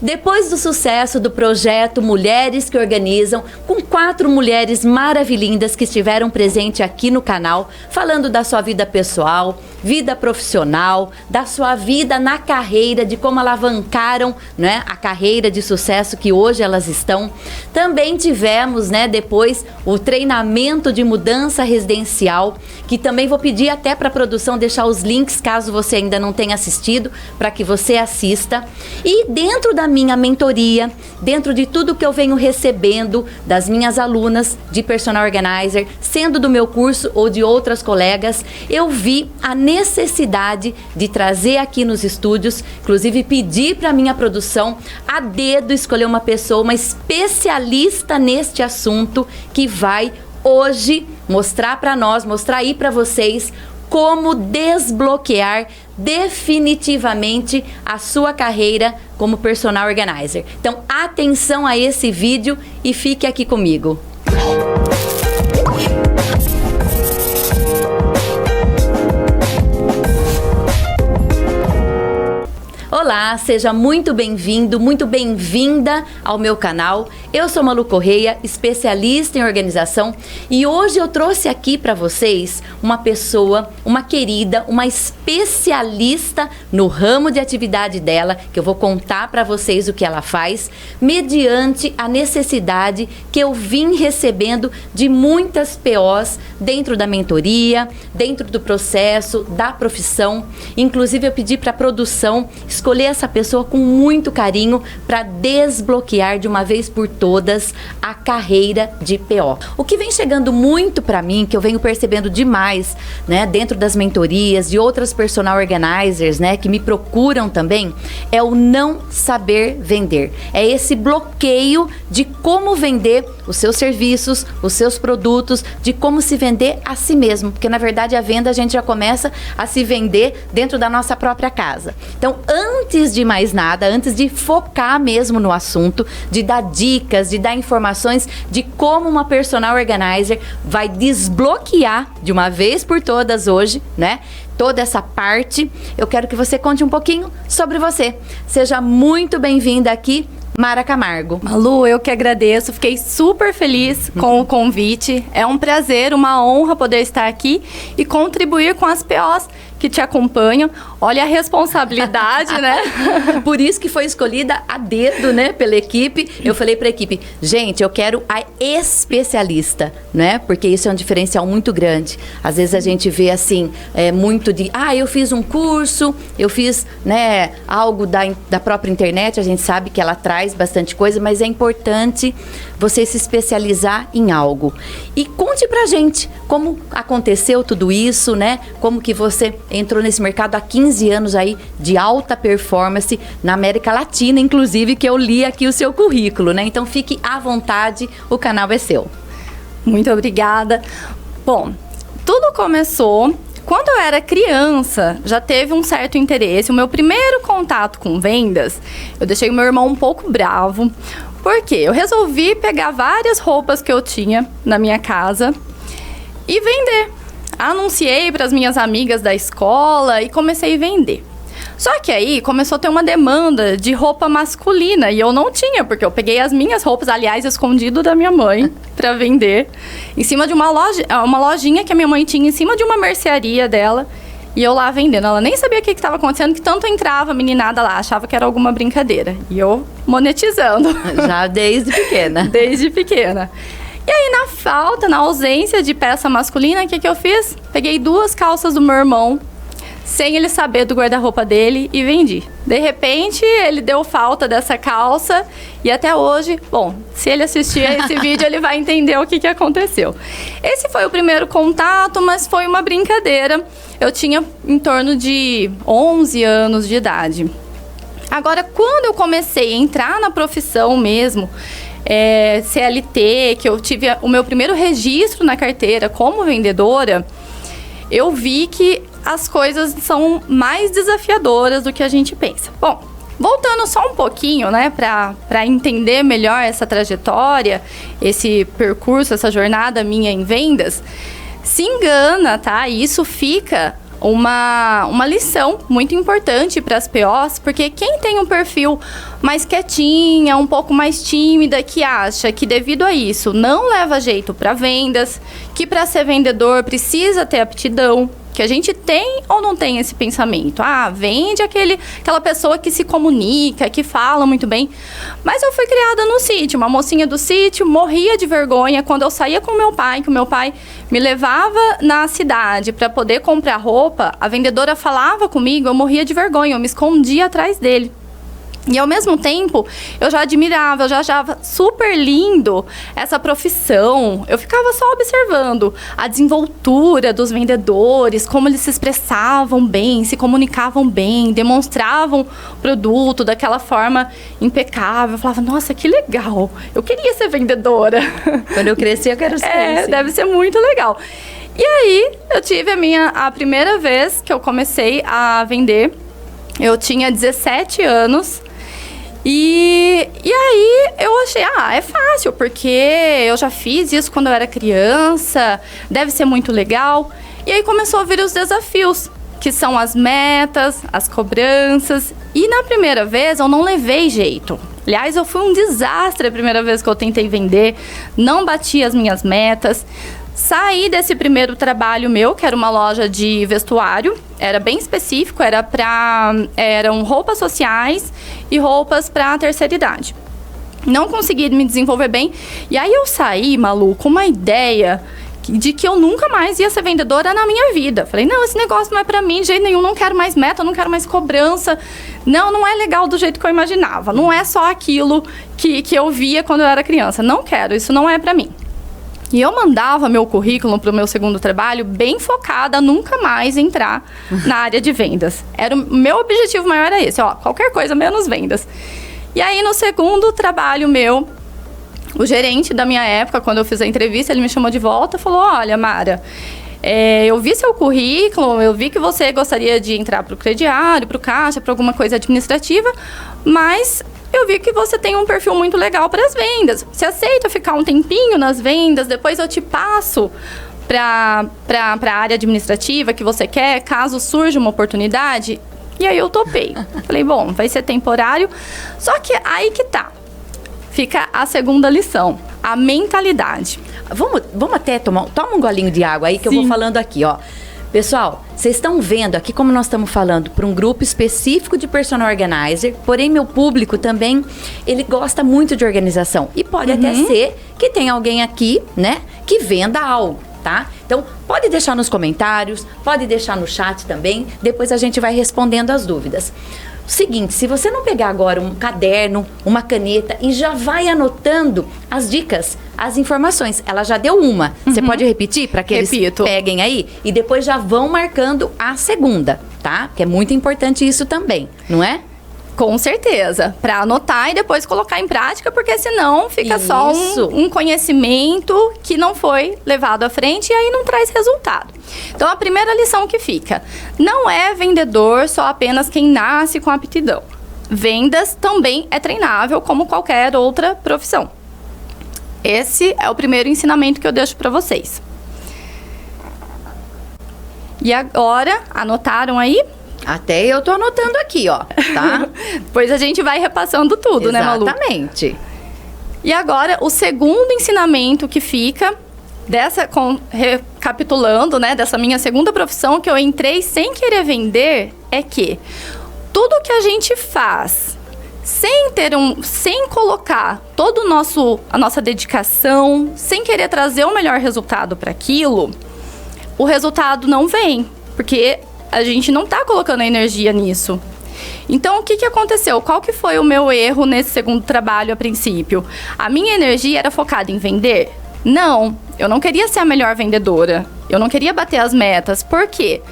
Depois do sucesso do projeto Mulheres que Organizam, com 4 mulheres maravilhindas que estiveram presentes aqui no canal, falando da sua vida pessoal, vida profissional, da sua vida na carreira, de como alavancaram, né, a carreira de sucesso que hoje elas estão. Também tivemos, né, depois o treinamento de mudança residencial, que também vou pedir até para a produção deixar os links, caso você ainda não tenha assistido, para que você assista. E dentro da minha mentoria, dentro de tudo que eu venho recebendo das minhas alunas de Personal Organizer, sendo do meu curso ou de outras colegas, eu vi a necessidade de trazer aqui nos estúdios, inclusive pedir para minha produção a dedo escolher uma pessoa, uma especialista neste assunto, que vai hoje mostrar para nós, mostrar aí para vocês como desbloquear definitivamente a sua carreira como Personal Organizer. Então, atenção a esse vídeo e fique aqui comigo. Olá, seja muito bem-vindo, muito bem-vinda ao meu canal. Eu sou Malu Correia, especialista em organização, e hoje eu trouxe aqui para vocês uma pessoa, uma querida, uma especialista no ramo de atividade dela, que eu vou contar para vocês o que ela faz, mediante a necessidade que eu vim recebendo de muitas POs dentro da mentoria, dentro do processo, da profissão. Inclusive eu pedi para a produção escolher essa pessoa com muito carinho para desbloquear de uma vez por todas a carreira de PO. O que vem chegando muito para mim, que eu venho percebendo demais, né, dentro das mentorias de outras personal organizers, né, que me procuram também, é o não saber vender. É esse bloqueio de como vender os seus serviços, os seus produtos, de como se vender a si mesmo, porque na verdade a venda a gente já começa a se vender dentro da nossa própria casa. Então, antes de mais nada, antes de focar mesmo no assunto, de dar dicas, de dar informações de como uma personal organizer vai desbloquear de uma vez por todas hoje, né, toda essa parte, eu quero que você conte um pouquinho sobre você. Seja muito bem-vinda aqui, Mara Camargo. Malu, eu que agradeço, fiquei super feliz com o convite. É um prazer, uma honra poder estar aqui e contribuir com as POs que te acompanham. Olha a responsabilidade, né? Por isso que foi escolhida a dedo, né, pela equipe. Eu falei para a equipe, gente, eu quero a especialista, né? Porque isso é um diferencial muito grande. Às vezes a gente vê assim, muito de, eu fiz um curso, eu fiz, né, algo da própria internet, a gente sabe que ela traz bastante coisa, mas é importante você se especializar em algo. E conte pra gente como aconteceu tudo isso, né? Como que você entrou nesse mercado há 15 anos aí de alta performance na América Latina, inclusive, que eu li aqui o seu currículo, né? Então fique à vontade, o canal é seu. Muito obrigada. Bom, tudo começou quando eu era criança, já teve um certo interesse. O meu primeiro contato com vendas, eu deixei o meu irmão um pouco bravo, porque eu resolvi pegar várias roupas que eu tinha na minha casa e vender. Anunciei para as minhas amigas da escola e comecei a vender. Só que aí começou a ter uma demanda de roupa masculina e eu não tinha, porque eu peguei as minhas roupas, aliás, escondido da minha mãe, para vender, em cima de uma lojinha que a minha mãe tinha, em cima de uma mercearia dela, e eu lá vendendo. Ela nem sabia o que estava acontecendo, que tanto entrava a meninada lá, achava que era alguma brincadeira. E eu monetizando. Já desde pequena. Desde pequena. E aí, na ausência de peça masculina, o que eu fiz? Peguei 2 calças do meu irmão, sem ele saber, do guarda-roupa dele, e vendi. De repente, ele deu falta dessa calça e até hoje, bom, se ele assistir a esse vídeo, ele vai entender o que aconteceu. Esse foi o primeiro contato, mas foi uma brincadeira. Eu tinha em torno de 11 anos de idade. Agora, quando eu comecei a entrar na profissão mesmo, CLT, que eu tive o meu primeiro registro na carteira como vendedora, eu vi que as coisas são mais desafiadoras do que a gente pensa. Bom, voltando só um pouquinho, né, para entender melhor essa trajetória, esse percurso, essa jornada minha em vendas, se engana, tá? E isso fica uma lição muito importante para as POs, porque quem tem um perfil mais quietinha, um pouco mais tímida, que acha que devido a isso não leva jeito para vendas, que para ser vendedor precisa ter aptidão, que a gente tem ou não tem esse pensamento. Ah, vende aquela pessoa que se comunica, que fala muito bem. Mas eu fui criada no sítio, uma mocinha do sítio, morria de vergonha quando eu saía com meu pai, que o meu pai me levava na cidade para poder comprar roupa, a vendedora falava comigo, eu morria de vergonha, eu me escondia atrás dele. E ao mesmo tempo, eu já admirava, eu já achava super lindo essa profissão. Eu ficava só observando a desenvoltura dos vendedores, como eles se expressavam bem, se comunicavam bem, demonstravam o produto daquela forma impecável. Eu falava, nossa, que legal, eu queria ser vendedora. Quando eu crescer, eu quero ser. Deve ser muito legal. E aí, eu tive a primeira vez que eu comecei a vender. Eu tinha 17 anos. E aí eu achei, é fácil, porque eu já fiz isso quando eu era criança, deve ser muito legal. E aí começou a vir os desafios, que são as metas, as cobranças. E na primeira vez eu não levei jeito. Aliás, eu fui um desastre a primeira vez que eu tentei vender, não bati as minhas metas. Saí desse primeiro trabalho meu, que era uma loja de vestuário, era bem específico, eram roupas sociais e roupas para a terceira idade. Não consegui me desenvolver bem, e aí eu saí, Malu, com uma ideia de que eu nunca mais ia ser vendedora na minha vida. Falei, não, esse negócio não é pra mim de jeito nenhum, não quero mais meta, não quero mais cobrança. Não é legal do jeito que eu imaginava, não é só aquilo que eu via quando eu era criança. Não quero, isso não é pra mim. E eu mandava meu currículo para o meu segundo trabalho bem focada a nunca mais entrar na área de vendas. O meu objetivo maior era esse, qualquer coisa menos vendas. E aí no segundo trabalho meu, o gerente da minha época, quando eu fiz a entrevista, ele me chamou de volta e falou, olha, Mara, eu vi seu currículo, eu vi que você gostaria de entrar para o crediário, para o caixa, para alguma coisa administrativa, mas eu vi que você tem um perfil muito legal para as vendas. Você aceita ficar um tempinho nas vendas, depois eu te passo para a área administrativa que você quer, caso surja uma oportunidade? E aí eu topei. Falei, bom, vai ser temporário. Só que aí que tá. Fica a segunda lição, a mentalidade. Vamos até toma um golinho de água aí que Sim. Eu vou falando aqui, ó. Pessoal, vocês estão vendo aqui como nós estamos falando para um grupo específico de personal organizer, porém meu público também, ele gosta muito de organização. E pode até ser que tem alguém aqui, né, que venda algo, tá? Então, pode deixar nos comentários, pode deixar no chat também, depois a gente vai respondendo as dúvidas. Seguinte, se você não pegar agora um caderno, uma caneta e já vai anotando as dicas, as informações, ela já deu uma. Você pode repetir para que eles peguem aí? E depois já vão marcando a segunda, tá? Que é muito importante isso também, não é? Com certeza, para anotar e depois colocar em prática, porque senão fica só um conhecimento que não foi levado à frente e aí não traz resultado. Então, a primeira lição que fica, não é vendedor só apenas quem nasce com aptidão. Vendas também é treinável como qualquer outra profissão. Esse é o primeiro ensinamento que eu deixo para vocês. E agora, anotaram aí? Até eu tô anotando aqui, ó, tá? Depois a gente vai repassando tudo, né, Malu? Exatamente. E agora, o segundo ensinamento que fica, recapitulando, né, dessa minha segunda profissão, que eu entrei sem querer vender, é que tudo que a gente faz sem colocar todo a nossa dedicação, sem querer trazer o melhor resultado para aquilo, o resultado não vem, porque a gente não está colocando energia nisso. Então, o que aconteceu? Qual que foi o meu erro nesse segundo trabalho a princípio? A minha energia era focada em vender? Não, eu não queria ser a melhor vendedora. Eu não queria bater as metas. Por quê?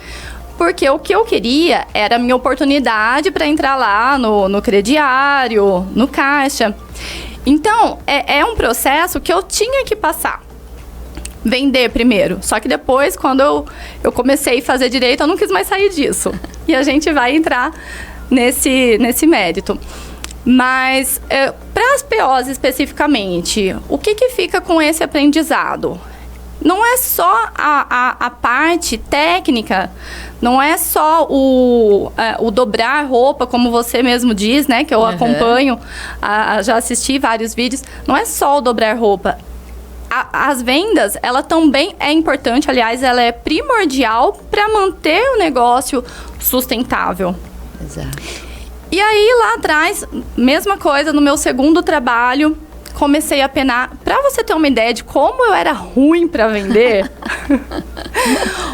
Porque o que eu queria era a minha oportunidade para entrar lá no crediário, no caixa. Então, é um processo que eu tinha que passar. Vender primeiro. Só que depois, quando eu comecei a fazer direito, eu não quis mais sair disso. E a gente vai entrar nesse mérito. Mas, para as POs especificamente, o que fica com esse aprendizado? não é só a parte técnica, não é só o dobrar roupa, como você mesmo diz, né? Que eu acompanho, já assisti vários vídeos. Não é só o dobrar roupa. As vendas, ela também é importante, aliás, ela é primordial para manter o negócio sustentável. Exato. E aí, lá atrás, mesma coisa, no meu segundo trabalho, comecei a penar. Para você ter uma ideia de como eu era ruim para vender,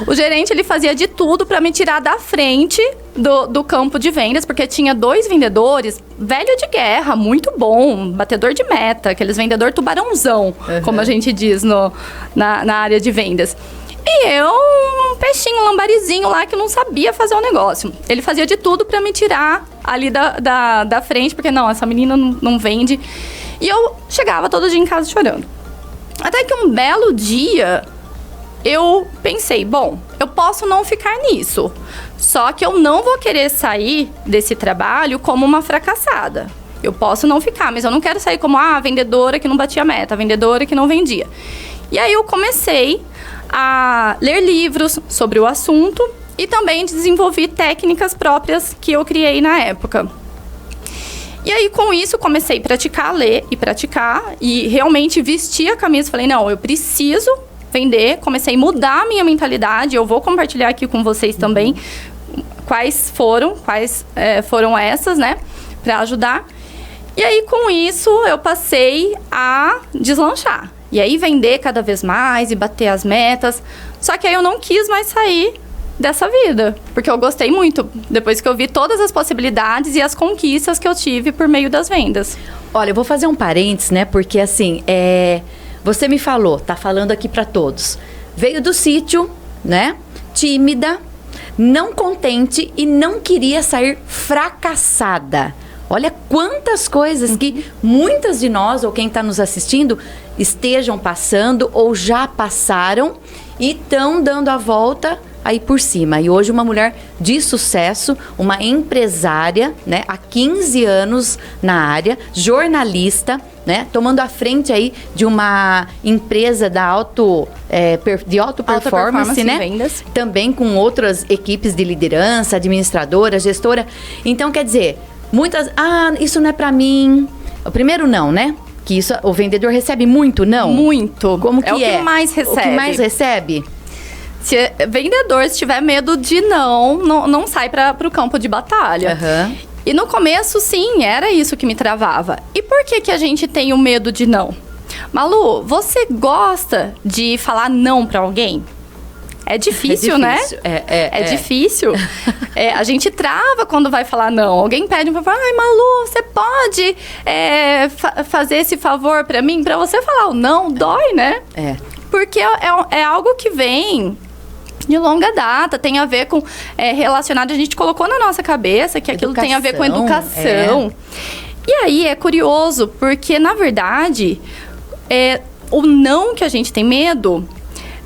o gerente, ele fazia de tudo para me tirar da frente do campo de vendas, porque tinha 2 vendedores, velho de guerra, muito bom, batedor de meta, aqueles vendedor tubarãozão, como a gente diz na área de vendas. E eu, um peixinho, um lambarizinho lá que não sabia fazer o negócio. Ele fazia de tudo para me tirar ali da frente, porque não, essa menina não vende. E eu chegava todo dia em casa chorando. Até que um belo dia, eu pensei, bom, eu posso não ficar nisso. Só que eu não vou querer sair desse trabalho como uma fracassada. Eu posso não ficar, mas eu não quero sair como a vendedora que não batia meta, a vendedora que não vendia. E aí eu comecei a ler livros sobre o assunto e também desenvolvi técnicas próprias que eu criei na época. E aí, com isso, comecei a praticar, ler e praticar. E realmente vesti a camisa. Falei, não, eu preciso vender. Comecei a mudar a minha mentalidade. Eu vou compartilhar aqui com vocês também quais foram essas, né? Para ajudar. E aí, com isso, eu passei a deslanchar. E aí, vender cada vez mais e bater as metas. Só que aí, eu não quis mais sair dessa vida, porque eu gostei muito, depois que eu vi todas as possibilidades e as conquistas que eu tive por meio das vendas. Olha, eu vou fazer um parênteses, né, porque assim, você me falou, tá falando aqui para todos, veio do sítio, né, tímida, não contente e não queria sair fracassada. Olha quantas coisas que muitas de nós, ou quem está nos assistindo, estejam passando ou já passaram e estão dando a volta aí por cima. E hoje uma mulher de sucesso, uma empresária, né, há 15 anos na área, jornalista, né, tomando a frente aí de uma empresa de alta performance, né, vendas. Também com outras equipes de liderança, administradora, gestora. Então, quer dizer, muitas, isso não é pra mim. O primeiro não, né? Que isso, o vendedor recebe muito, não? Muito. Como que é? O que mais recebe. O que mais recebe? Se vendedor, se tiver medo de não sai para o campo de batalha. Uhum. E no começo, sim, era isso que me travava. E por que a gente tem o medo de não? Malu, você gosta de falar não para alguém? É difícil, né? É difícil. A gente trava quando vai falar não. Alguém pede um favor. Ai, Malu, você pode fazer esse favor para mim? Para você falar o não, dói, né? Porque é algo que vem de longa data, tem a ver com relacionado, a gente colocou na nossa cabeça que aquilo tem a ver com educação. E aí é curioso, porque na verdade, o não que a gente tem medo,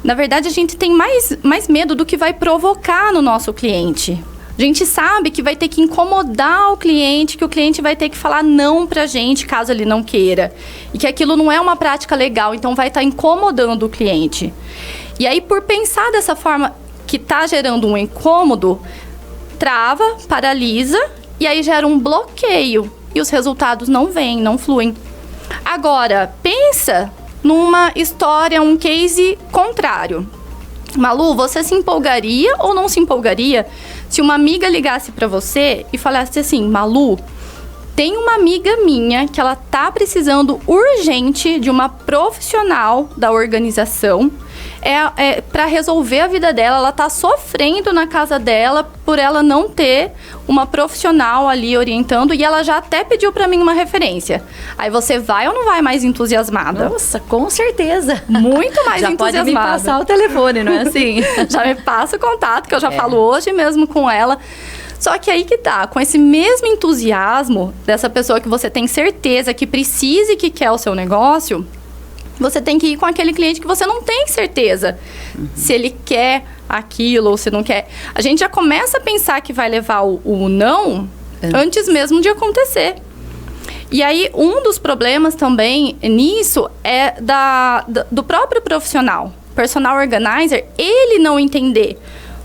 na verdade a gente tem mais medo do que vai provocar no nosso cliente. A gente sabe que vai ter que incomodar o cliente, que o cliente vai ter que falar não pra gente, caso ele não queira. E que aquilo não é uma prática legal, então vai estar incomodando o cliente. E aí, por pensar dessa forma que tá gerando um incômodo, trava, paralisa, e aí gera um bloqueio. E os resultados não vêm, não fluem. Agora, pensa numa história, um case contrário. Malu, você se empolgaria ou não se empolgaria se uma amiga ligasse pra você e falasse assim, Malu, tem uma amiga minha que ela tá precisando urgente de uma profissional da organização para resolver a vida dela. Ela tá sofrendo na casa dela por ela não ter uma profissional ali orientando e ela já até pediu pra mim uma referência. Aí você vai ou não vai mais entusiasmada? Nossa, com certeza. Muito mais já entusiasmada. Pode me passar o telefone, não é assim? Já me passa o contato, que eu já falo hoje mesmo com ela. Só que aí que tá, com esse mesmo entusiasmo dessa pessoa que você tem certeza que precisa e que quer o seu negócio, você tem que ir com aquele cliente que você não tem certeza se ele quer aquilo ou se não quer. A gente já começa a pensar que vai levar o não antes mesmo de acontecer. E aí, um dos problemas também nisso é do próprio profissional. personal organizer, ele não entender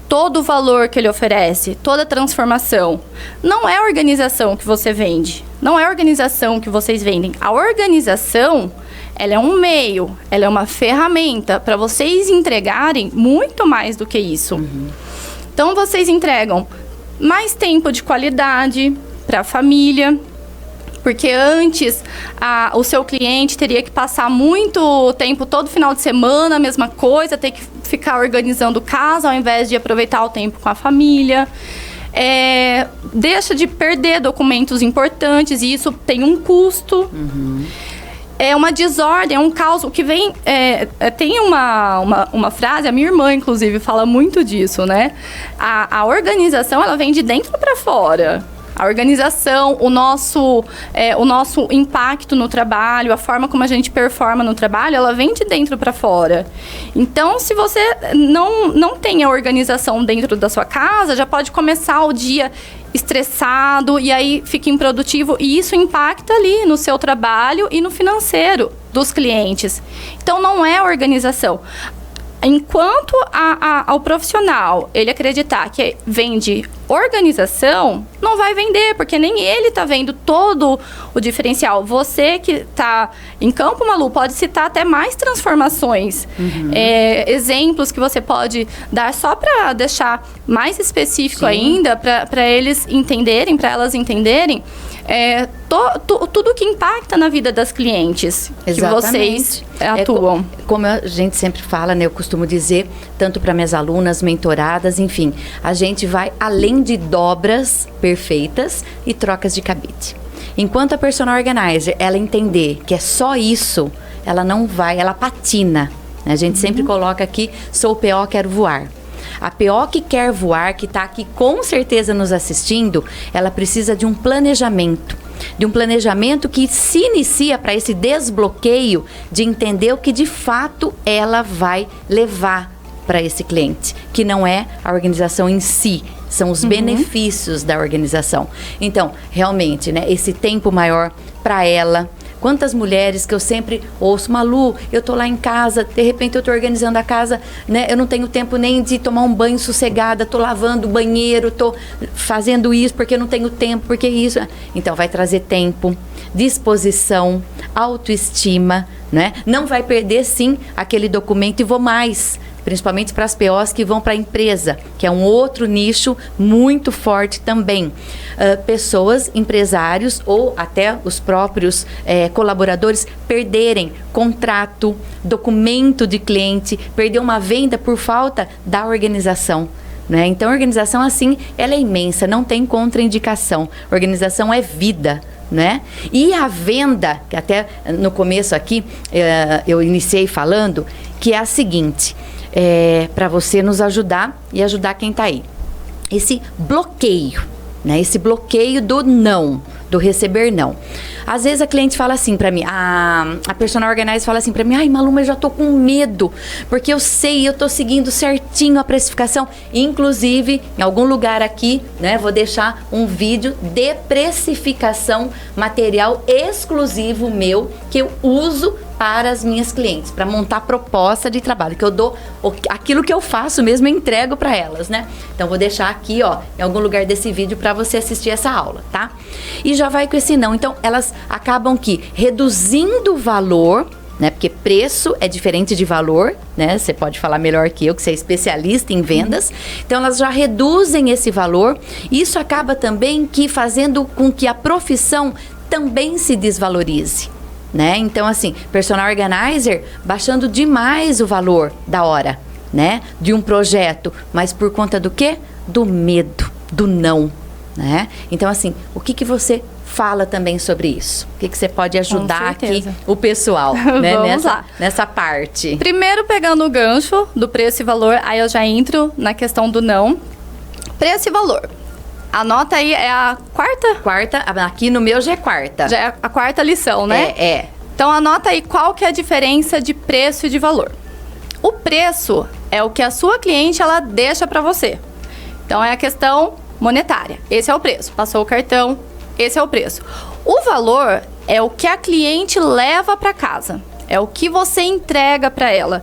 todo o valor que ele oferece, toda a transformação, não é a organização que você vende, não é a organização que vocês vendem. A organização, ela é um meio, ela é uma ferramenta para vocês entregarem muito mais do que isso. Então, vocês entregam mais tempo de qualidade para a família, porque antes o seu cliente teria que passar muito tempo, todo final de semana, a mesma coisa, ter que ficar organizando casa ao invés de aproveitar o tempo com a família. Deixa de perder documentos importantes e isso tem um custo. É uma desordem, é um caos. O que vem... tem uma frase, a minha irmã, inclusive, fala muito disso, né? A organização, ela vem de dentro para fora. A organização, o nosso impacto no trabalho, a forma como a gente performa no trabalho, ela vem de dentro para fora. Então, se você não tem a organização dentro da sua casa, já pode começar o dia estressado e aí fica improdutivo. E isso impacta ali no seu trabalho e no financeiro dos clientes. Então, não é organização. Enquanto ao profissional ele acreditar que vende organização, não vai vender, porque nem ele está vendo todo o diferencial. Você que está em campo, Malu, pode citar até mais transformações. Exemplos que você pode dar só para deixar mais específico ainda, para eles entenderem, para elas entenderem, tudo que impacta na vida das clientes. Exatamente. Que vocês atuam. Como a gente sempre fala, né, eu costumo dizer, tanto para minhas alunas, mentoradas, enfim, a gente vai além de dobras perfeitas e trocas de cabide. Enquanto a personal organizer, ela entender que é só isso, ela não vai, ela patina. Né? A gente sempre coloca aqui, sou o PO, quero voar. A PO que quer voar, que está aqui com certeza nos assistindo, ela precisa de um planejamento. De um planejamento que se inicia para esse desbloqueio de entender o que de fato ela vai levar para esse cliente, que não é a organização em si, são os benefícios da organização. Então, realmente, né, esse tempo maior para ela. Quantas mulheres que eu sempre ouço, Malu, eu tô lá em casa, de repente eu tô organizando a casa, né? Eu não tenho tempo nem de tomar um banho sossegada, tô lavando o banheiro, tô fazendo isso porque eu não tenho tempo, porque isso... Então, vai trazer tempo, disposição, autoestima, né? Não vai perder, sim, aquele documento e vou mais... Principalmente para as POs que vão para a empresa, que é um outro nicho muito forte também. Pessoas, empresários ou até os próprios colaboradores perderem contrato, documento de cliente, perder uma venda por falta da organização. Né? Então, a organização, assim, ela é imensa, não tem contraindicação. Organização é vida. Né? E a venda, que até no começo aqui eu iniciei falando, que é a seguinte... para você nos ajudar e ajudar quem está aí. Esse bloqueio, né? Esse bloqueio do não, do receber não. Às vezes a cliente fala assim para mim, a personal organizer fala assim para mim, ai Malu, mas eu já tô com medo, porque eu sei, eu tô seguindo certinho a precificação. Inclusive, em algum lugar aqui, né, vou deixar um vídeo de precificação, material exclusivo meu, que eu uso para as minhas clientes, para montar proposta de trabalho, que eu dou aquilo que eu faço mesmo, eu entrego para elas, né? Então, vou deixar aqui, ó, em algum lugar desse vídeo para você assistir essa aula, tá? E já vai com esse não. Então, elas acabam que reduzindo o valor, né? Porque preço é diferente de valor, né? Você pode falar melhor que eu, que você é especialista em vendas. Então, elas já reduzem esse valor. Isso acaba também que fazendo com que a profissão também se desvalorize. Né? Então, assim, personal organizer baixando demais o valor da hora, né? De um projeto, mas por conta do quê? Do medo, do não, né? Então, assim, o que você fala também sobre isso? O que você pode ajudar aqui o pessoal, né? nessa parte? Primeiro, pegando o gancho do preço e valor, aí eu já entro na questão do não. Preço e valor. Anota aí, é a quarta? Aqui no meu já é quarta. Já é a quarta lição, né? Então, anota aí qual que é a diferença de preço e de valor. O preço é o que a sua cliente, ela deixa para você. Então, é a questão monetária. Esse é o preço. Passou o cartão, esse é o preço. O valor é o que a cliente leva para casa. É o que você entrega para ela.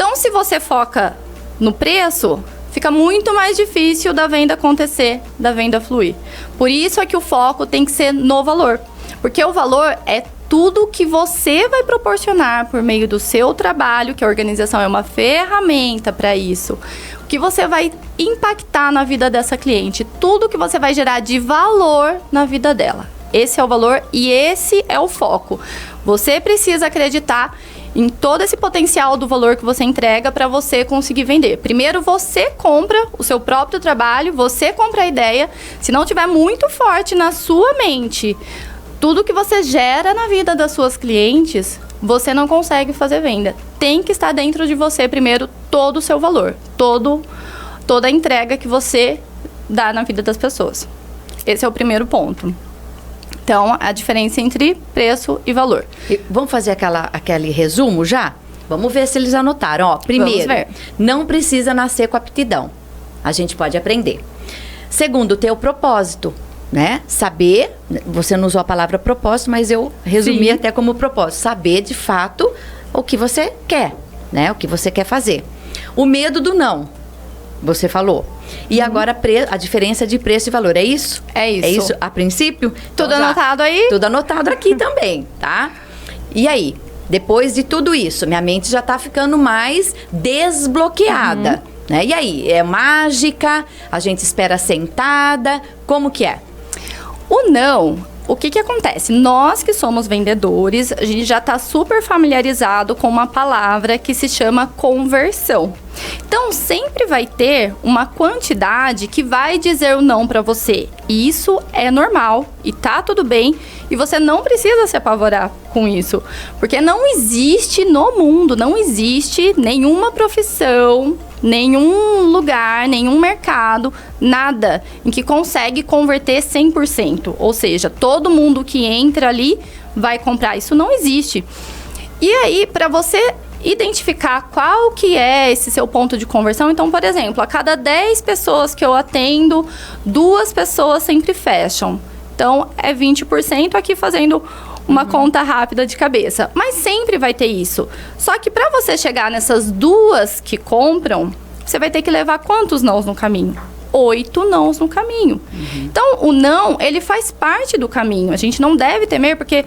Então, se você foca no preço, fica muito mais difícil da venda acontecer, da venda fluir. Por isso é que o foco tem que ser no valor. Porque o valor é tudo que você vai proporcionar por meio do seu trabalho, que a organização é uma ferramenta para isso. O que você vai impactar na vida dessa cliente, tudo que você vai gerar de valor na vida dela. Esse é o valor e esse é o foco. Você precisa acreditar em todo esse potencial do valor que você entrega para você conseguir vender. Primeiro você compra o seu próprio trabalho, você compra a ideia. Se não tiver muito forte na sua mente, tudo que você gera na vida das suas clientes, você não consegue fazer venda. Tem que estar dentro de você primeiro todo o seu valor, toda a entrega que você dá na vida das pessoas. Esse é o primeiro ponto. Então, a diferença entre preço e valor. E vamos fazer aquele resumo já? Vamos ver se eles anotaram. Ó, primeiro, não precisa nascer com aptidão. A gente pode aprender. Segundo, ter o propósito, né? Saber, você não usou a palavra propósito, mas eu resumi até como propósito. Saber, de fato, o que você quer, né? O que você quer fazer. O medo do não, você falou. E agora a diferença de preço e valor, é isso? É isso. É isso a princípio? Tudo anotado aí? Tudo anotado aqui também, tá? E aí, depois de tudo isso, minha mente já tá ficando mais desbloqueada, né? E aí, é mágica? A gente espera sentada? Como que é? O não, o que acontece? Nós que somos vendedores, a gente já está super familiarizado com uma palavra que se chama conversão. Então, sempre vai ter uma quantidade que vai dizer o não para você. E isso é normal e tá tudo bem. E você não precisa se apavorar com isso. Porque não existe no mundo, não existe nenhuma profissão, nenhum lugar, nenhum mercado, nada em que consegue converter 100%. Ou seja, todo mundo que entra ali vai comprar. Isso não existe. E aí, para você identificar qual que é esse seu ponto de conversão, então, por exemplo, a cada 10 pessoas que eu atendo, 2 pessoas sempre fecham. Então, é 20% aqui fazendo uma conta rápida de cabeça. Mas sempre vai ter isso. Só que para você chegar nessas 2 que compram, você vai ter que levar quantos nãos no caminho? 8 nãos no caminho. Então, o não, ele faz parte do caminho. A gente não deve temer, porque...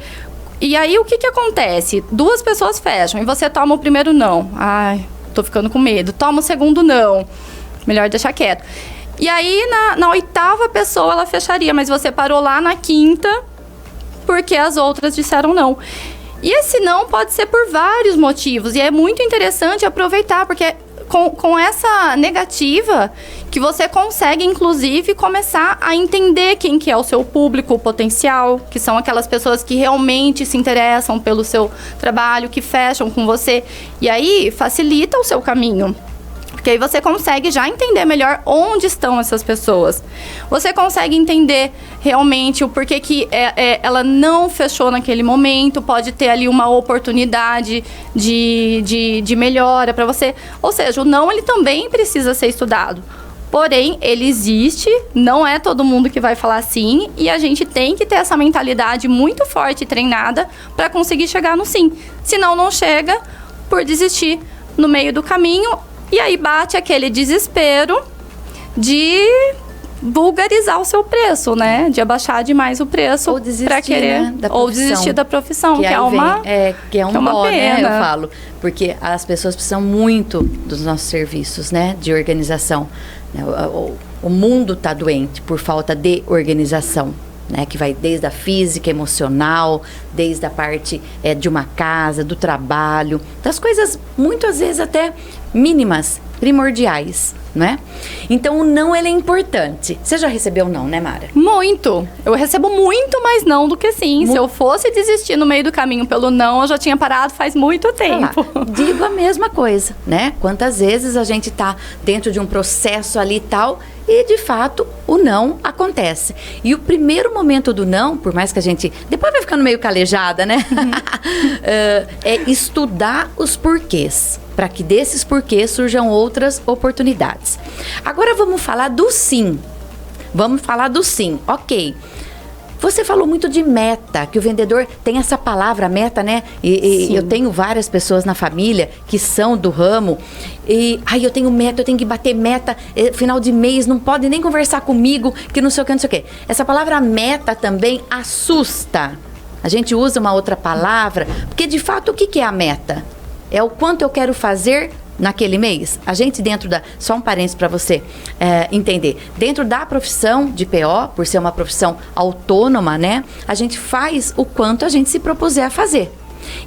E aí, o que acontece? 2 pessoas fecham e você toma o primeiro não. Ai, tô ficando com medo. Toma o segundo não. Melhor deixar quieto. E aí, na 8ª pessoa, ela fecharia. Mas você parou lá na 5ª, porque as outras disseram não. E esse não pode ser por vários motivos. E é muito interessante aproveitar, porque com essa negativa que você consegue, inclusive, começar a entender quem que é o seu público potencial, que são aquelas pessoas que realmente se interessam pelo seu trabalho, que fecham com você. E aí, facilita o seu caminho. Porque aí você consegue já entender melhor onde estão essas pessoas. Você consegue entender realmente o porquê que ela não fechou naquele momento. Pode ter ali uma oportunidade de melhora para você. Ou seja, o não, ele também precisa ser estudado. Porém, ele existe, não é todo mundo que vai falar sim. E a gente tem que ter essa mentalidade muito forte e treinada para conseguir chegar no sim. Senão, não chega por desistir no meio do caminho. E aí bate aquele desespero de vulgarizar o seu preço, né? De abaixar demais o preço para querer, né, ou desistir da profissão, que é uma dó, pena. Né? Eu falo, porque as pessoas precisam muito dos nossos serviços, né? De organização. O mundo está doente por falta de organização, né? Que vai desde a física, emocional, desde a parte de uma casa, do trabalho, das coisas muitas vezes até mínimas, primordiais, né? Então o não, ele é importante. Você já recebeu não, né, Mara? Muito. Eu recebo muito mais não do que sim. Se eu fosse desistir no meio do caminho pelo não, eu já tinha parado faz muito tempo. Digo a mesma coisa, né? Quantas vezes a gente tá dentro de um processo ali e tal, e de fato o não acontece. E o primeiro momento do não, por mais que a gente depois vai ficando meio calejada, né? É estudar os porquês, para que desses porquês surjam outras oportunidades. Agora vamos falar do sim. Ok. Você falou muito de meta, que o vendedor tem essa palavra meta, né? E eu tenho várias pessoas na família que são do ramo. E eu tenho meta, eu tenho que bater meta, final de mês, não pode nem conversar comigo, que não sei o que, não sei o que. Essa palavra meta também assusta. A gente usa uma outra palavra, porque de fato o que é a meta? É o quanto eu quero fazer naquele mês. A gente só um parênteses para você entender, dentro da profissão de PO, por ser uma profissão autônoma, né? A gente faz o quanto a gente se propuser a fazer.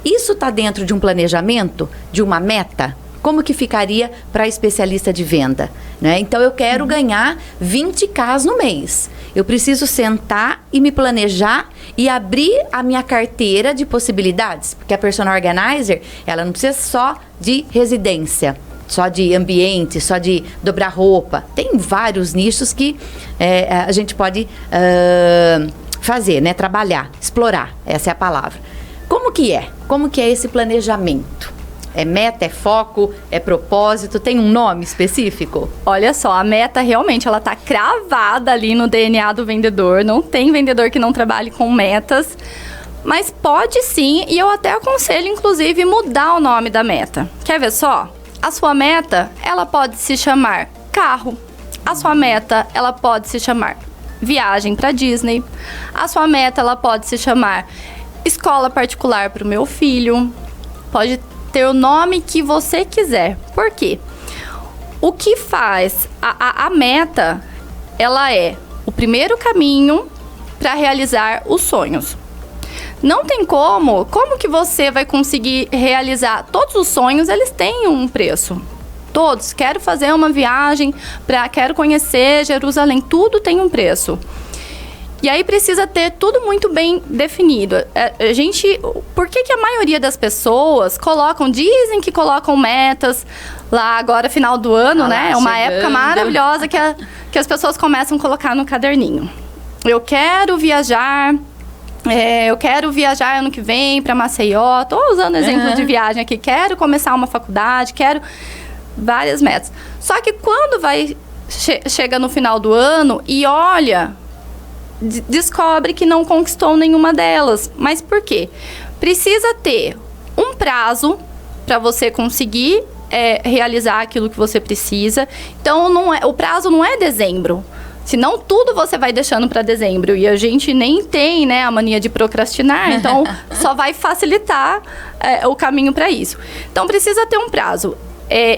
Isso está dentro de um planejamento, de uma meta? Como que ficaria para especialista de venda? Né? Então, eu quero ganhar 20K no mês. Eu preciso sentar e me planejar e abrir a minha carteira de possibilidades. Porque a personal organizer, ela não precisa só de residência, só de ambiente, só de dobrar roupa. Tem vários nichos que a gente pode fazer, né? Trabalhar, explorar. Essa é a palavra. Como que é? Como que é esse planejamento? É meta, é foco, é propósito? Tem um nome específico? Olha só, a meta realmente, ela tá cravada ali no DNA do vendedor. Não tem vendedor que não trabalhe com metas. Mas pode sim, e eu até aconselho, inclusive, mudar o nome da meta. Quer ver só? A sua meta, ela pode se chamar carro. A sua meta, ela pode se chamar viagem para Disney. A sua meta, ela pode se chamar escola particular para o meu filho. Pode ter o nome que você quiser. Por quê? O que faz a meta, ela é o primeiro caminho para realizar os sonhos. Não tem como que você vai conseguir realizar todos os sonhos, eles têm um preço. Todos, quero fazer uma viagem, quero conhecer Jerusalém, tudo tem um preço. E aí precisa ter tudo muito bem definido. Por que a maioria das pessoas dizem que colocam metas lá agora, final do ano, né? É uma época maravilhosa que as pessoas começam a colocar no caderninho. Eu quero viajar ano que vem para Maceió. Tô usando exemplo de viagem aqui. Quero começar uma faculdade, quero várias metas. Só que quando chega no final do ano e olha, descobre que não conquistou nenhuma delas. Mas por quê? Precisa ter um prazo para você conseguir realizar aquilo que você precisa. Então, o prazo não é dezembro. Senão, tudo você vai deixando para dezembro. E a gente nem tem, né, a mania de procrastinar. Então, só vai facilitar o caminho para isso. Então, precisa ter um prazo.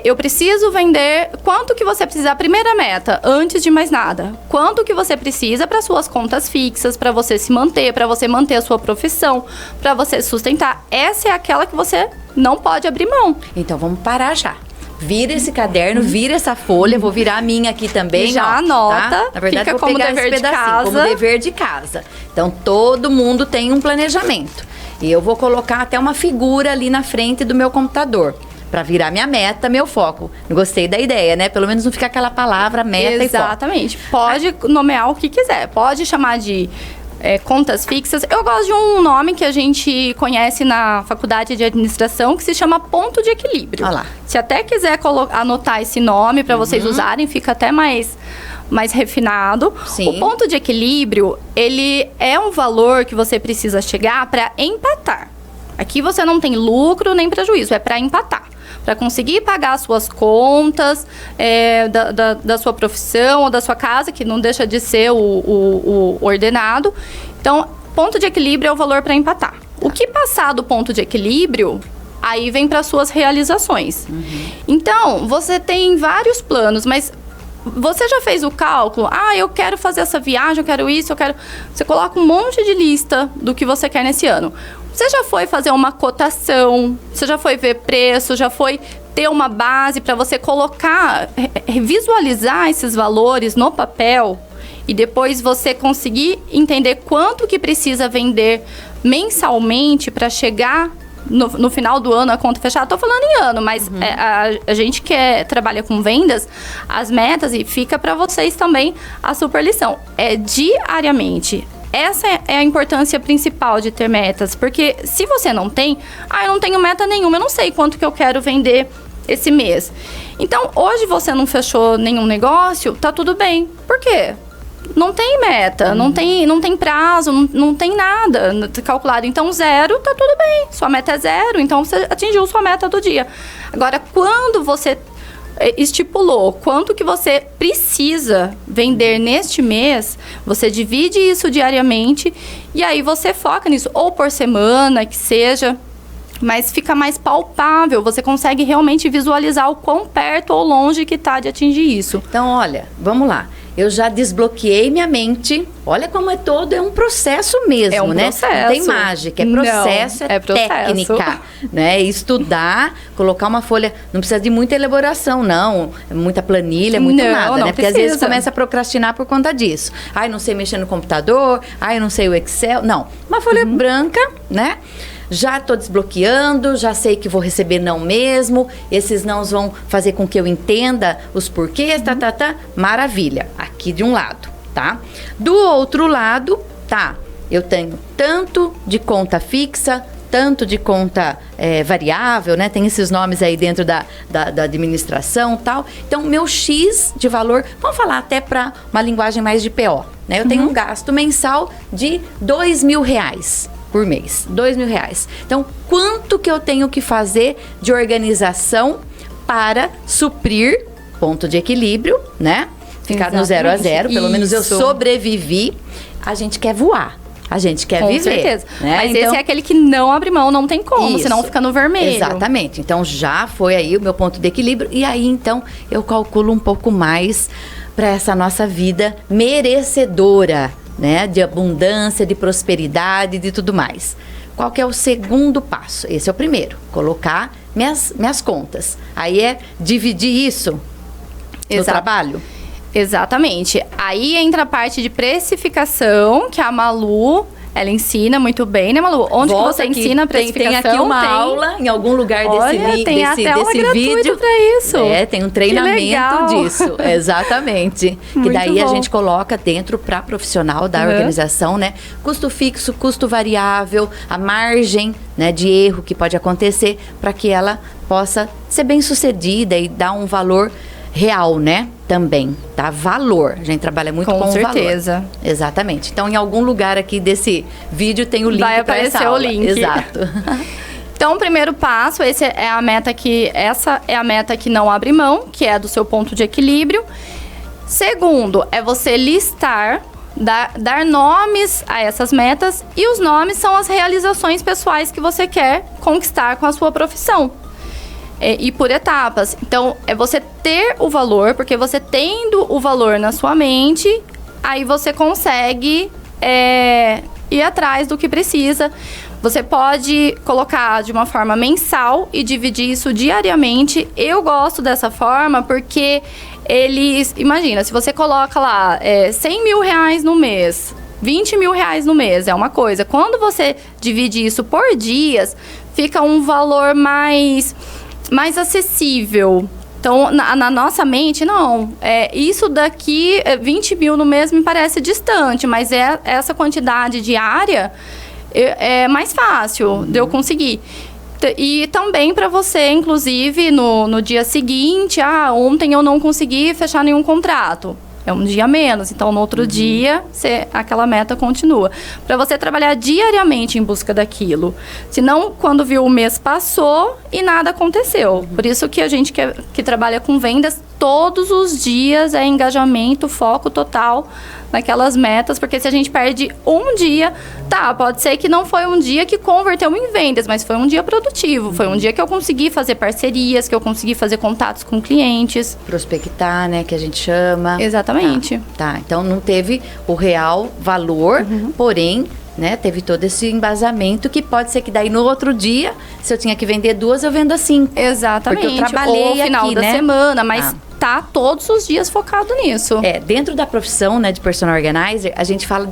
Eu preciso vender. Quanto que você precisa? A primeira meta, antes de mais nada. Quanto que você precisa para suas contas fixas, para você se manter, para você manter a sua profissão, para você sustentar. Essa é aquela que você não pode abrir mão. Então, vamos parar já. Vira esse caderno, vira essa folha. Vou virar a minha aqui também. Já anota. Tá? Na verdade, fica vou como pegar dever esse de casa. Como dever de casa. Então, todo mundo tem um planejamento. E eu vou colocar até uma figura ali na frente do meu computador. Para virar minha meta, meu foco. Gostei da ideia, né? Pelo menos não fica aquela palavra meta e foco. Exatamente. Pode nomear o que quiser. Pode chamar de contas fixas. Eu gosto de um nome que a gente conhece na faculdade de administração, que se chama ponto de equilíbrio. Olha lá. Se até quiser anotar esse nome para vocês usarem, fica até mais refinado. Sim. O ponto de equilíbrio, ele é um valor que você precisa chegar para empatar. Aqui você não tem lucro nem prejuízo, é para empatar. Para conseguir pagar as suas contas da sua profissão ou da sua casa, que não deixa de ser o ordenado. Então, ponto de equilíbrio é o valor para empatar. O que passar do ponto de equilíbrio, aí vem para suas realizações. Então, você tem vários planos, mas você já fez o cálculo? Eu quero fazer essa viagem, eu quero isso, eu quero... Você coloca um monte de lista do que você quer nesse ano. Você já foi fazer uma cotação? Você já foi ver preço? Já foi ter uma base para você colocar, visualizar esses valores no papel e depois você conseguir entender quanto que precisa vender mensalmente para chegar no final do ano a conta fechada? Estou falando em ano, mas a gente que trabalha com vendas, as metas, e fica para vocês também a super lição. É diariamente. Essa é a importância principal de ter metas, porque se você não tem, eu não tenho meta nenhuma, eu não sei quanto que eu quero vender esse mês. Então, hoje você não fechou nenhum negócio, tá tudo bem. Por quê? não tem meta, não tem prazo, não tem nada calculado. Então, 0, tá tudo bem. Sua meta é 0, então você atingiu sua meta do dia. Agora, quando você estipulou quanto que você precisa vender neste mês, você divide isso diariamente e aí você foca nisso, ou por semana, que seja, mas fica mais palpável, você consegue realmente visualizar o quão perto ou longe que tá de atingir isso. Então, olha, vamos lá. Eu já desbloqueei minha mente. Olha como é um processo mesmo, é um né? Processo. Não tem mágica, é processo, é técnica, né? Estudar, colocar uma folha, não precisa de muita elaboração, não, muita planilha, muito nada, né? Porque às vezes começa a procrastinar por conta disso. Ai, não sei mexer no computador, ai, não sei o Excel. Não, uma folha branca, né? Já estou desbloqueando, já sei que vou receber não mesmo. Esses nãos vão fazer com que eu entenda os porquês, maravilha. Aqui de um lado, tá? Do outro lado, tá? Eu tenho tanto de conta fixa, tanto de conta variável, né? Tem esses nomes aí dentro da administração e tal. Então, meu X de valor, vamos falar até para uma linguagem mais de PO, né? Eu tenho um gasto mensal de R$2.000 por mês, R$2.000. Então, quanto que eu tenho que fazer de organização para suprir ponto de equilíbrio, né? Ficar no 0 a 0, pelo menos eu sobrevivi. A gente quer voar. A gente quer viver. Com certeza. Né? Mas então, esse é aquele que não abre mão, não tem como, isso, senão fica no vermelho. Exatamente. Então, já foi aí o meu ponto de equilíbrio. E aí, então, eu calculo um pouco mais para essa nossa vida merecedora, né, de abundância, de prosperidade, de tudo mais. Qual que é o segundo passo? Esse é o primeiro, colocar minhas contas. Aí é dividir isso no trabalho. Exatamente. Aí entra a parte de precificação, que a Malu, ela ensina muito bem, né, Malu? Onde que você ensina a precificação? Tem aqui uma aula em algum lugar tem até aula gratuita pra isso. Tem um treinamento disso. Exatamente. Que daí a gente coloca dentro para profissional da organização, né? Custo fixo, custo variável, a margem, né, de erro que pode acontecer para que ela possa ser bem sucedida e dar um valor real, né? Também, tá? Valor. A gente trabalha muito com certeza. Valor. Exatamente. Então, em algum lugar aqui desse vídeo tem o link para essa aula. Vai aparecer o link. Exato. Então, o primeiro passo, essa é a meta que não abre mão, que é do seu ponto de equilíbrio. Segundo, é você listar, dar nomes a essas metas, e os nomes são as realizações pessoais que você quer conquistar com a sua profissão. E por etapas. Então, é você ter o valor, porque você tendo o valor na sua mente, aí você consegue ir atrás do que precisa. Você pode colocar de uma forma mensal e dividir isso diariamente. Eu gosto dessa forma porque imagina, se você coloca lá R$100.000 no mês, R$20.000 no mês, é uma coisa. Quando você divide isso por dias, fica um valor mais acessível. Então, na nossa mente, não. Isso daqui, 20 mil no mês me parece distante, mas essa quantidade diária é mais fácil de eu conseguir. E também para você, inclusive, no dia seguinte, ontem eu não consegui fechar nenhum contrato. É um dia menos, então no outro dia aquela meta continua. Para você trabalhar diariamente em busca daquilo. Senão, quando viu o mês passou e nada aconteceu. Por isso que a gente que trabalha com vendas, todos os dias é engajamento, foco total naquelas metas, porque se a gente perde um dia, pode ser que não foi um dia que converteu em vendas, mas foi um dia produtivo, foi um dia que eu consegui fazer parcerias, que eu consegui fazer contatos com clientes. Prospectar, né, que a gente chama. Exatamente. Tá, então não teve o real valor, porém, né, teve todo esse embasamento que pode ser que daí no outro dia, se eu tinha que vender 2, eu vendo 5. Exatamente. Porque eu trabalhei ou final aqui, da né? semana, mas tá todos os dias focado nisso. Dentro da profissão, né, de personal organizer, a gente fala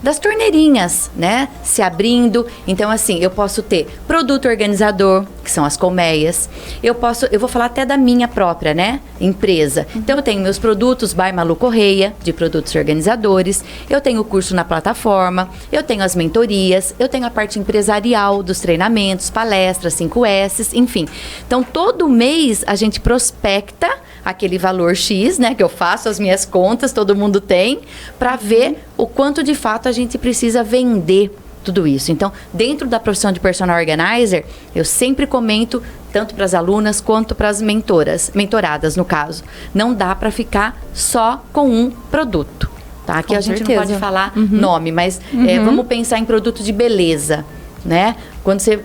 das torneirinhas, né, se abrindo. Então, assim, eu posso ter produto organizador, que são as colmeias. Eu vou falar até da minha própria, né, empresa. Então eu tenho meus produtos by Malu Correia, de produtos organizadores, eu tenho o curso na plataforma, eu tenho as mentorias, eu tenho a parte empresarial dos treinamentos, palestras, 5S, enfim. Então todo mês a gente prospecta aquele valor X, né, que eu faço as minhas contas, todo mundo tem, para ver o quanto de fato a gente precisa vender tudo isso. Então, dentro da profissão de personal organizer, eu sempre comento, tanto para as alunas quanto para as mentoradas, no caso. Não dá para ficar só com um produto, tá? Aqui Com a gente certeza. não pode falar nome, mas vamos pensar em produto de beleza, né? Quando você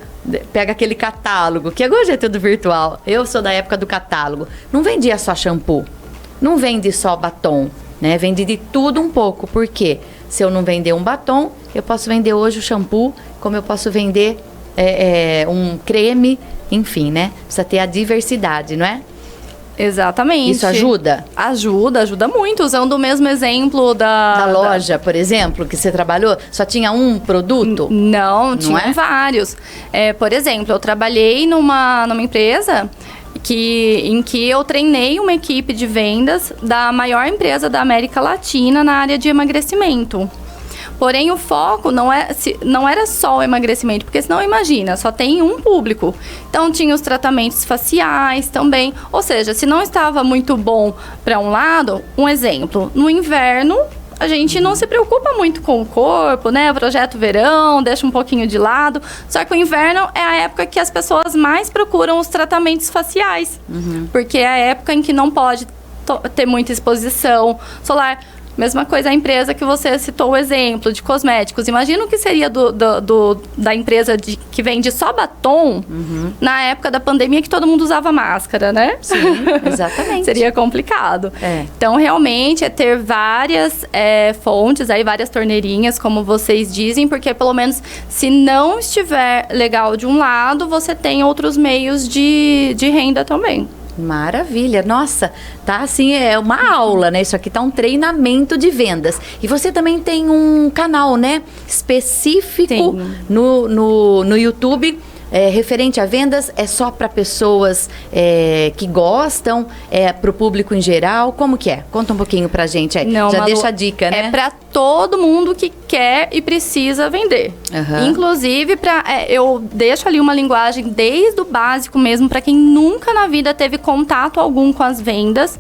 pega aquele catálogo, que agora já é tudo virtual. Eu sou da época do catálogo. Não vendia só shampoo, não vende só batom, né? Vende de tudo um pouco. Por quê? Se eu não vender um batom, eu posso vender hoje o shampoo, como eu posso vender um creme, enfim, né? Precisa ter a diversidade, não é? Exatamente. Isso ajuda? Ajuda muito. Usando o mesmo exemplo Da loja, por exemplo, que você trabalhou, só tinha um produto? Não, tinham é? vários. Por exemplo, eu trabalhei numa empresa em que eu treinei uma equipe de vendas da maior empresa da América Latina na área de emagrecimento. Porém, o foco não era só o emagrecimento, porque senão, imagina, só tem um público. Então, tinha os tratamentos faciais também. Ou seja, se não estava muito bom para um lado, um exemplo, no inverno, a gente não se preocupa muito com o corpo, né? Projeto verão, deixa um pouquinho de lado. Só que o inverno é a época que as pessoas mais procuram os tratamentos faciais. Porque é a época em que não pode ter muita exposição solar. Mesma coisa a empresa que você citou o exemplo de cosméticos. Imagina o que seria da empresa que vende só batom na época da pandemia que todo mundo usava máscara, né? Sim, exatamente. Seria complicado. Então, realmente, é ter várias fontes, aí, várias torneirinhas, como vocês dizem, porque pelo menos se não estiver legal de um lado, você tem outros meios de renda também. Maravilha, nossa, tá assim, é uma aula, né? Isso aqui tá um treinamento de vendas. E você também tem um canal, né? Específico no YouTube, referente a vendas, é só para pessoas que gostam, para o público em geral, como que é? Conta um pouquinho pra gente aí. Não, já Malu, deixa a dica, né? É para todo mundo que quer e precisa vender. Inclusive, eu deixo ali uma linguagem desde o básico mesmo, para quem nunca na vida teve contato algum com as vendas,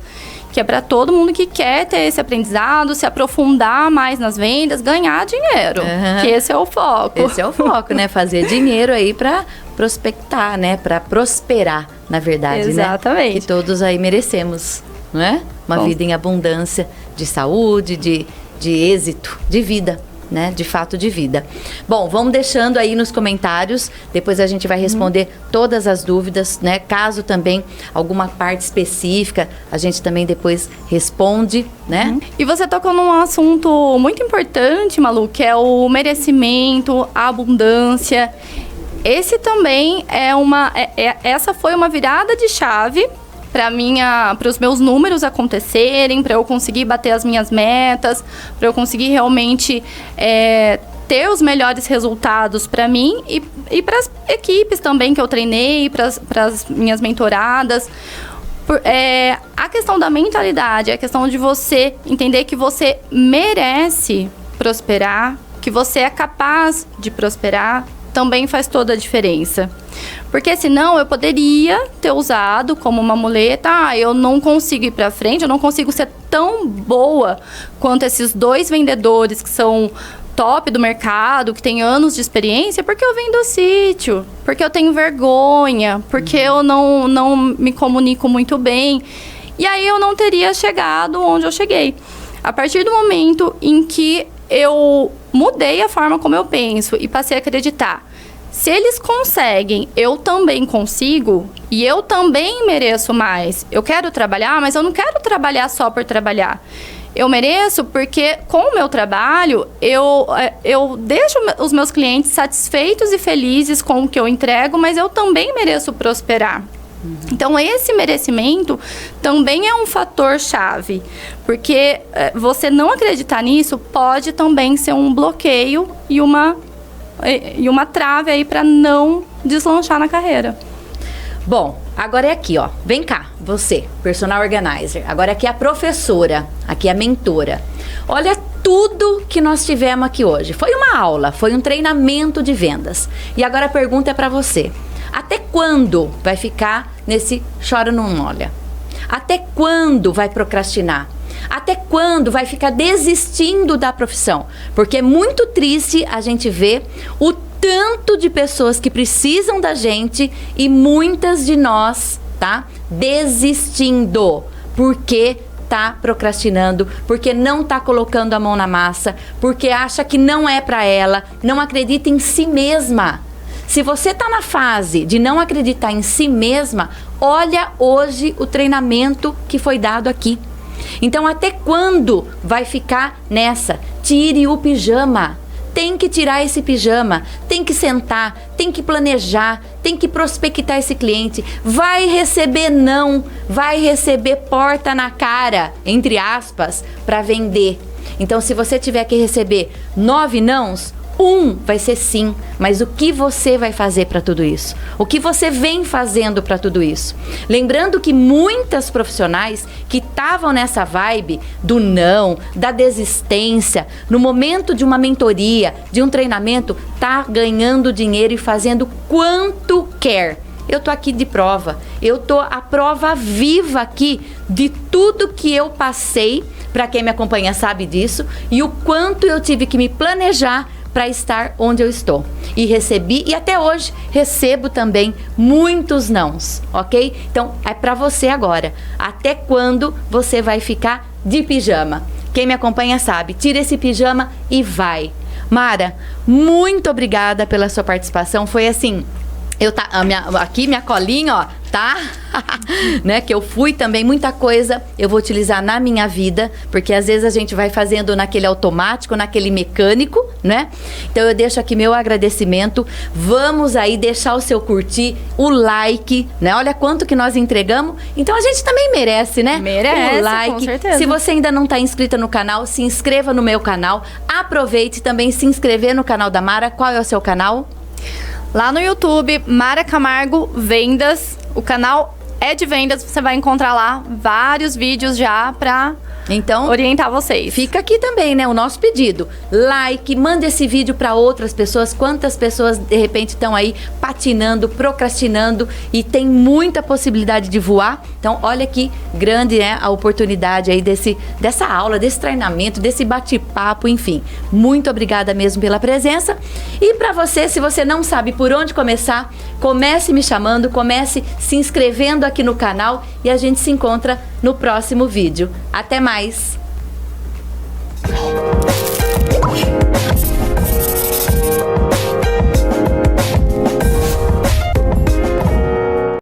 que é para todo mundo que quer ter esse aprendizado, se aprofundar mais nas vendas, ganhar dinheiro, que esse é o foco. Esse é o foco, né? Fazer dinheiro aí para prospectar, né? Para prosperar, na verdade, Exatamente. né? Que todos aí merecemos, não é? Uma vida em abundância, de saúde, de êxito, de vida, né? De fato, de vida. Bom, vamos deixando aí nos comentários, depois a gente vai responder todas as dúvidas, né? Caso também alguma parte específica, a gente também depois responde, né? E você tocou num assunto muito importante, Malu, que é o merecimento, a abundância. Esse também essa foi uma virada de chave para os meus números acontecerem, para eu conseguir bater as minhas metas, para eu conseguir realmente ter os melhores resultados para mim e para as equipes também que eu treinei, para as minhas mentoradas. A questão da mentalidade, a questão de você entender que você merece prosperar, que você é capaz de prosperar, também faz toda a diferença. Porque senão eu poderia ter usado como uma muleta, eu não consigo ir pra frente, eu não consigo ser tão boa quanto esses 2 vendedores que são top do mercado, que tem anos de experiência, porque eu venho do sítio, porque eu tenho vergonha, porque eu não me comunico muito bem. E aí eu não teria chegado onde eu cheguei. A partir do momento em que eu mudei a forma como eu penso e passei a acreditar, se eles conseguem, eu também consigo e eu também mereço mais. Eu quero trabalhar, mas eu não quero trabalhar só por trabalhar. Eu mereço porque com o meu trabalho, eu deixo os meus clientes satisfeitos e felizes com o que eu entrego, mas eu também mereço prosperar. Então, esse merecimento também é um fator chave, porque você não acreditar nisso pode também ser um bloqueio e uma trave aí para não deslanchar na carreira. Bom, agora é aqui, ó. Vem cá, você, personal organizer. Agora aqui é a professora, aqui é a mentora. Olha tudo que nós tivemos aqui hoje. Foi uma aula, foi um treinamento de vendas. E agora a pergunta é para você. Até quando vai ficar nesse chora não olha? Até quando vai procrastinar? Até quando vai ficar desistindo da profissão? Porque é muito triste a gente ver o tanto de pessoas que precisam da gente e muitas de nós, tá? Desistindo. Porque tá procrastinando, porque não tá colocando a mão na massa, porque acha que não é para ela, não acredita em si mesma. Se você tá na fase de não acreditar em si mesma, olha hoje o treinamento que foi dado aqui. Então, até quando vai ficar nessa? Tire o pijama. Tem que tirar esse pijama, tem que sentar, tem que planejar, tem que prospectar esse cliente. Vai receber não, vai receber porta na cara, entre aspas, para vender. Então, se você tiver que receber 9 nãos, 1 vai ser sim, mas o que você vai fazer para tudo isso? O que você vem fazendo para tudo isso? Lembrando que muitas profissionais que estavam nessa vibe do não, da desistência, no momento de uma mentoria, de um treinamento, tá ganhando dinheiro e fazendo quanto quer. Eu tô aqui de prova, eu tô a prova viva aqui de tudo que eu passei, para quem me acompanha sabe disso, e o quanto eu tive que me planejar para estar onde eu estou. E recebi, e até hoje recebo também muitos nãos, ok? Então, é para você agora. Até quando você vai ficar de pijama? Quem me acompanha sabe, tira esse pijama e vai. Mara, muito obrigada pela sua participação. Foi assim, aqui minha colinha, ó, tá? Né, que eu fui também, muita coisa eu vou utilizar na minha vida, porque às vezes a gente vai fazendo naquele automático, naquele mecânico, né? Então eu deixo aqui meu agradecimento. Vamos aí deixar o seu curtir, o like, né? Olha quanto que nós entregamos. Então a gente também merece, né? Merece, o like. com certeza. Se você ainda não está inscrita no canal, se inscreva no meu canal. Aproveite também se inscrever no canal da Mara. Qual é o seu canal? Lá no YouTube, Mara Camargo Vendas. O canal é de vendas, você vai encontrar lá vários vídeos já pra orientar vocês. Fica aqui também, né, o nosso pedido. Like, manda esse vídeo para outras pessoas. Quantas pessoas, de repente, estão aí patinando, procrastinando e tem muita possibilidade de voar. Então, olha que grande é a oportunidade aí dessa aula, desse treinamento, desse bate-papo, enfim. Muito obrigada mesmo pela presença. E para você, se você não sabe por onde começar, comece me chamando, comece se inscrevendo aqui no canal e a gente se encontra no próximo vídeo. Até mais!